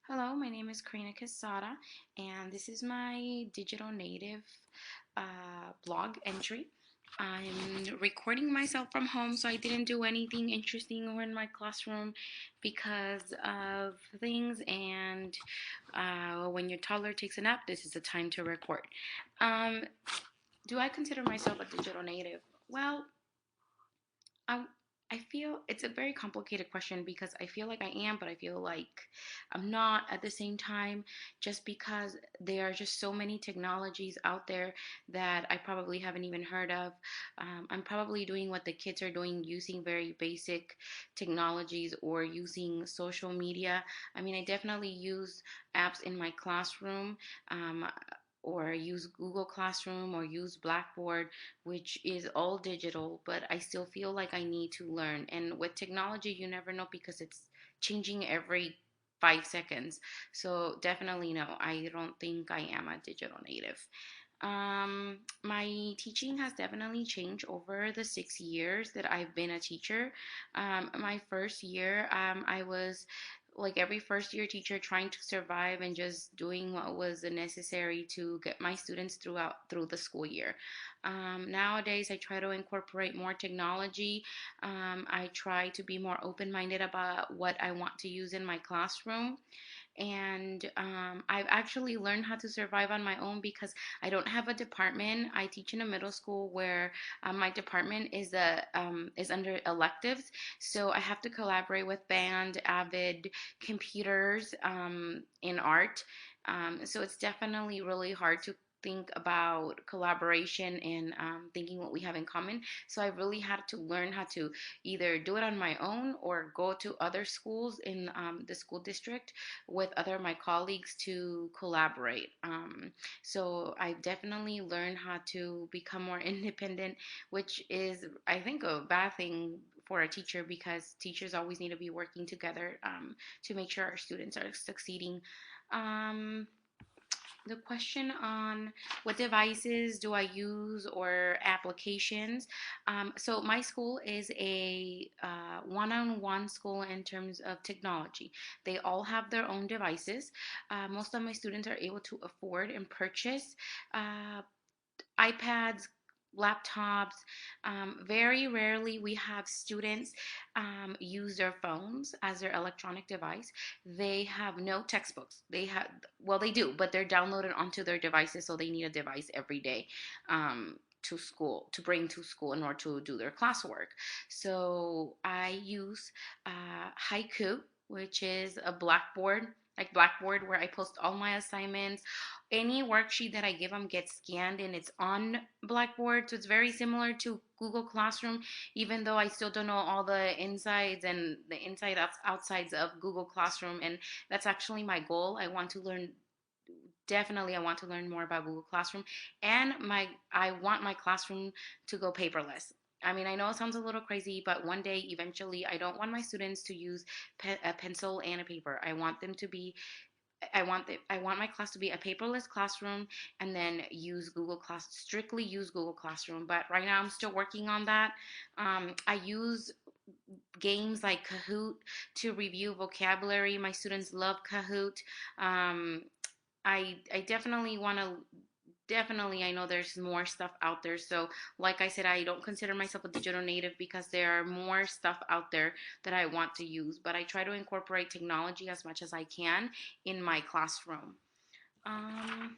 Hello, my name is Karina Casada, and this is my digital native blog entry. I'm recording myself from home, so I didn't do anything interesting or in my classroom because of things. And when your toddler takes a nap, this is the time to record. Um, do I consider myself a digital native? Well, I I feel it's a very complicated question because I feel like I am, but I feel like I'm not at the same time, just because there are just so many technologies out there that I probably haven't even heard of. I'm probably doing what the kids are doing, using very basic technologies or using social media. I mean, I definitely use apps in my classroom. Um, or use Google Classroom or use Blackboard, which is all digital, but I still feel like I need to learn. And with technology, you never know because it's changing every 5 seconds. So definitely no, I don't think I am a digital native. My teaching has definitely changed over the 6 years that I've been a teacher. My first year, I was like every first year teacher trying to survive and just doing what was necessary to get my students through the school year. Nowadays, I try to incorporate more technology. I try to be more open-minded about what I want to use in my classroom. And I've actually learned how to survive on my own because I don't have a department. I teach in a middle school where my department is under electives, so I have to collaborate with band, avid, computers, in art. So it's definitely really hard to think about collaboration and thinking what we have in common. So I really had to learn how to either do it on my own or go to other schools in the school district with other my colleagues to collaborate. So I've definitely learned how to become more independent, which is, I think, a bad thing for a teacher because teachers always need to be working together to make sure our students are succeeding. Um, the question on what devices do I use or applications. So my school is a one-on-one school in terms of technology. They all have their own devices. Most of my students are able to afford and purchase uh, iPads, laptops. Very rarely we have students use their phones as their electronic device. They have no textbooks. Well, they do, but they're downloaded onto their devices, so they need a device every day. To school to bring to school in order to do their classwork. So I use Haiku, which is a Blackboard, like Blackboard, where I post all my assignments. Any worksheet that I give them gets scanned and it's on Blackboard. So it's very similar to Google Classroom, even though I still don't know all the insides and the outsides of Google Classroom. And that's actually my goal. I want to learn more about Google Classroom, and I want my classroom to go paperless. I mean, I know it sounds a little crazy, but one day, eventually, I don't want my students to use a pencil and a paper. I want my class to be a paperless classroom, and then strictly use Google Classroom. But right now, I'm still working on that. I use games like Kahoot to review vocabulary. My students love Kahoot. Um, I definitely want to. Definitely, I know there's more stuff out there. So, like I said, I don't consider myself a digital native because there are more stuff out there that I want to use. But I try to incorporate technology as much as I can in my classroom. Um,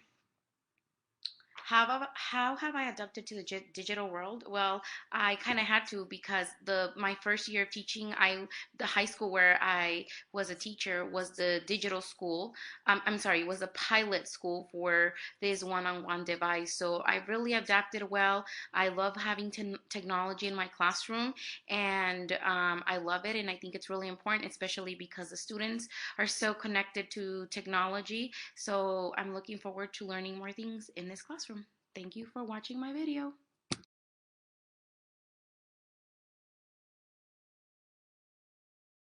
how have I adapted to the digital world? Well, I kind of had to because my first year of teaching, the high school where I was a teacher was the digital school. I'm sorry, was a pilot school for this one-on-one device. So I really adapted well. I love having technology in my classroom, and I love it, and I think it's really important, especially because the students are so connected to technology. So I'm looking forward to learning more things in this classroom. Thank you for watching my video.